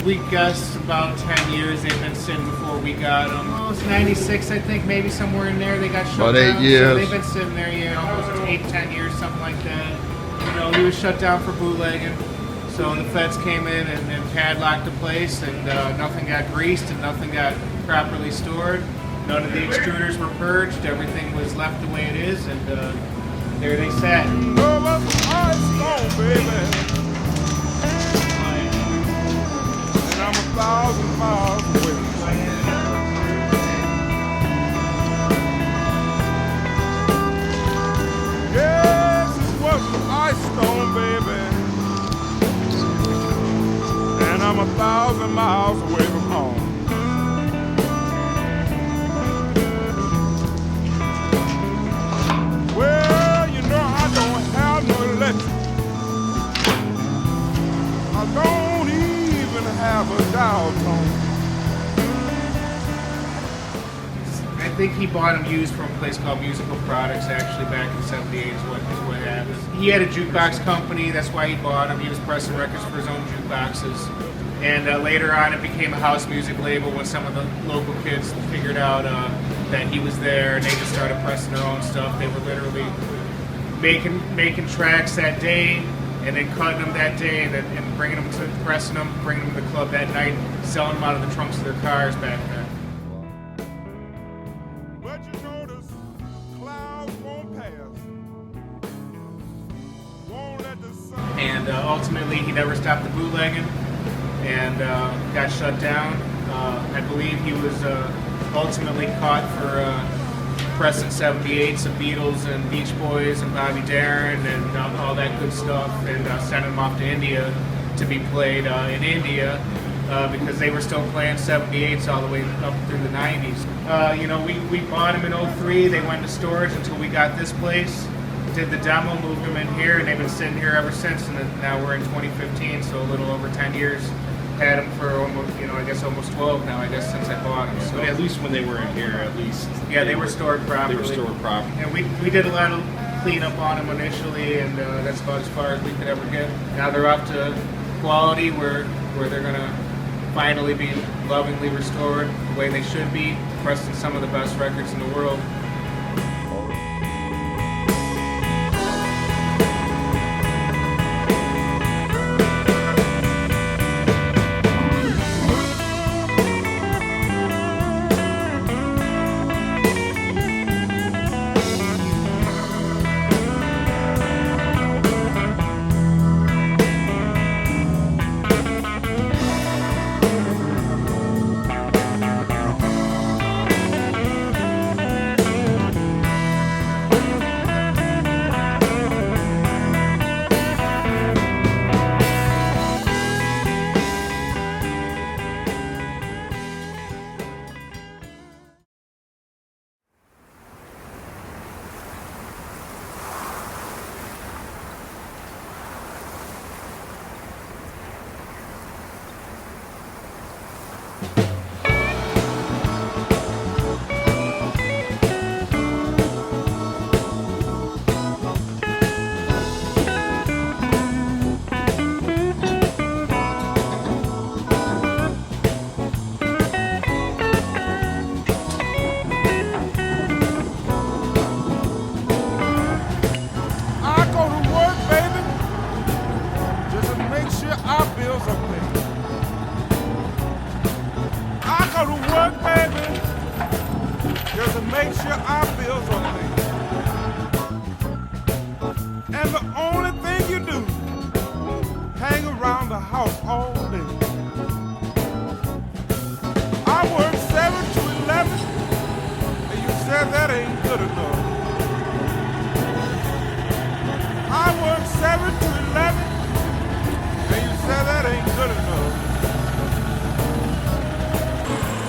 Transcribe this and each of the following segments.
we guess about 10 years they've been sitting before we got them. Almost 96, I think, maybe somewhere in there. They got shut down. About 8 years. So they've been sitting there, yeah, almost 8, 10 years, something like that. You know, he was shut down for bootlegging. So the feds came in and padlocked the place, and nothing got greased and nothing got properly stored. None of the extruders were purged. Everything was left the way it is, and there they sat. And I'm 1,000 miles away. Yes, it was an ice storm, baby. And I'm 1,000 miles away from home. Well, you know I don't have no electric. I don't even have a dial tone. I think he bought them used from a place called Musical Products, actually, back in '78 is what happened. He had a jukebox company, that's why he bought them. He was pressing records for his own jukeboxes. And later on, it became a house music label when some of the local kids figured out that he was there, and they just started pressing their own stuff. They were literally making tracks that day, and then cutting them that day, and bringing them to pressing them, bringing them to the club that night, selling them out of the trunks of their cars back then. But you notice, clouds won't pass. Won't let the sun. And ultimately, he never stopped the bootlegging, and got shut down. I believe he was ultimately caught for pressing 78s of Beatles and Beach Boys and Bobby Darin and all that good stuff, and sending them off to India to be played in India because they were still playing 78s all the way up through the 90s. You know, we bought them in '03. They went to storage until we got this place, did the demo, moved them in here, and they've been sitting here ever since. And now we're in 2015, so a little over 10 years. Had them for almost, you know, I guess almost 12 now, I guess, since I bought them. So But at least when they were in here, at least yeah, they were stored properly. They were stored properly. And we did a lot of cleanup on them initially, and that's about as far as we could ever get. Now they're up to quality where they're gonna finally be lovingly restored the way they should be, pressed in some of the best records in the world. make sure our bills are paid. And the only thing you do, hang around the house all day. I work 7 to 11, and you said that ain't good enough. I work 7 to 11, and you said that ain't good enough.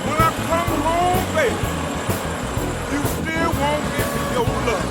When I come home, baby, you still won't give me your love.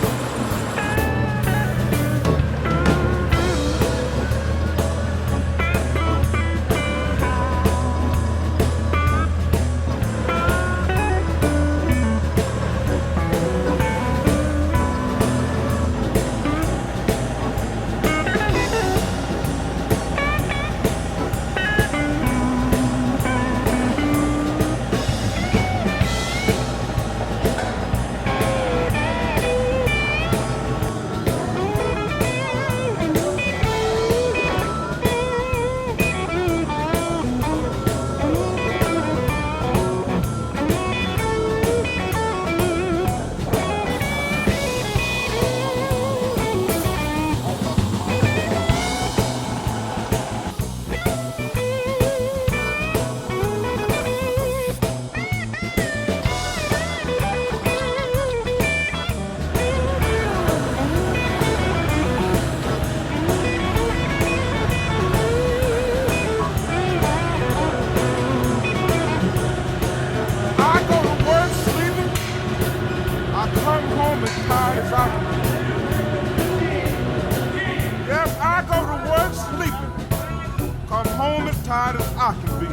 tired as I can be.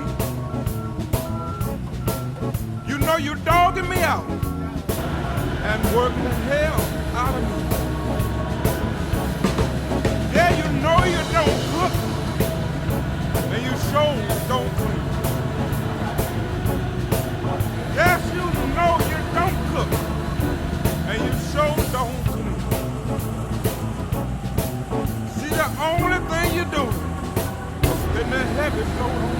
You know you're dogging me out and working the hell out of me. Yeah, you know you don't cook, and you sure don't clean. Yes, you know you don't cook, and you sure don't clean. See, the only thing you do is getting that heavy load on.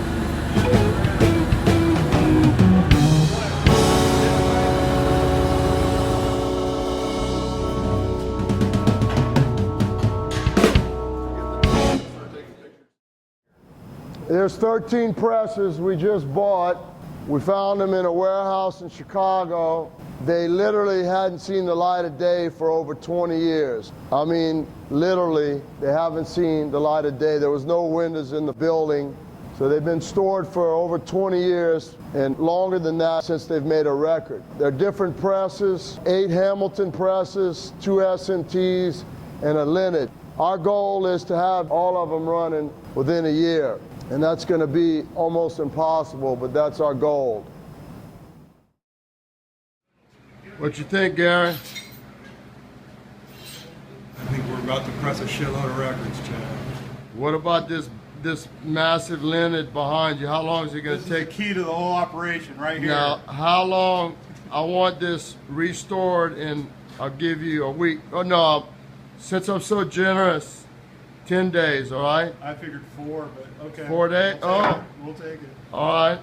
There's 13 presses we just bought. We found them in a warehouse in Chicago. They literally hadn't seen the light of day for over 20 years. I mean, literally, they haven't seen the light of day. There was no windows in the building. So they've been stored for over 20 years and longer than that since they've made a record. They're different presses, 8 Hamilton presses, 2 SMTs, and a Lened. Our goal is to have all of them running within a year. And that's going to be almost impossible, but that's our goal. What you think, Gary? I think we're about to press a shitload of records, Chad. What about this massive Lened behind you? How long is it going to take? This is the key to the whole operation right here. Now, how long? I want this restored, and I'll give you a week. Oh, no, since I'm so generous, 10 days, all right? I figured 4, but okay. 4 days? We'll take it. All right.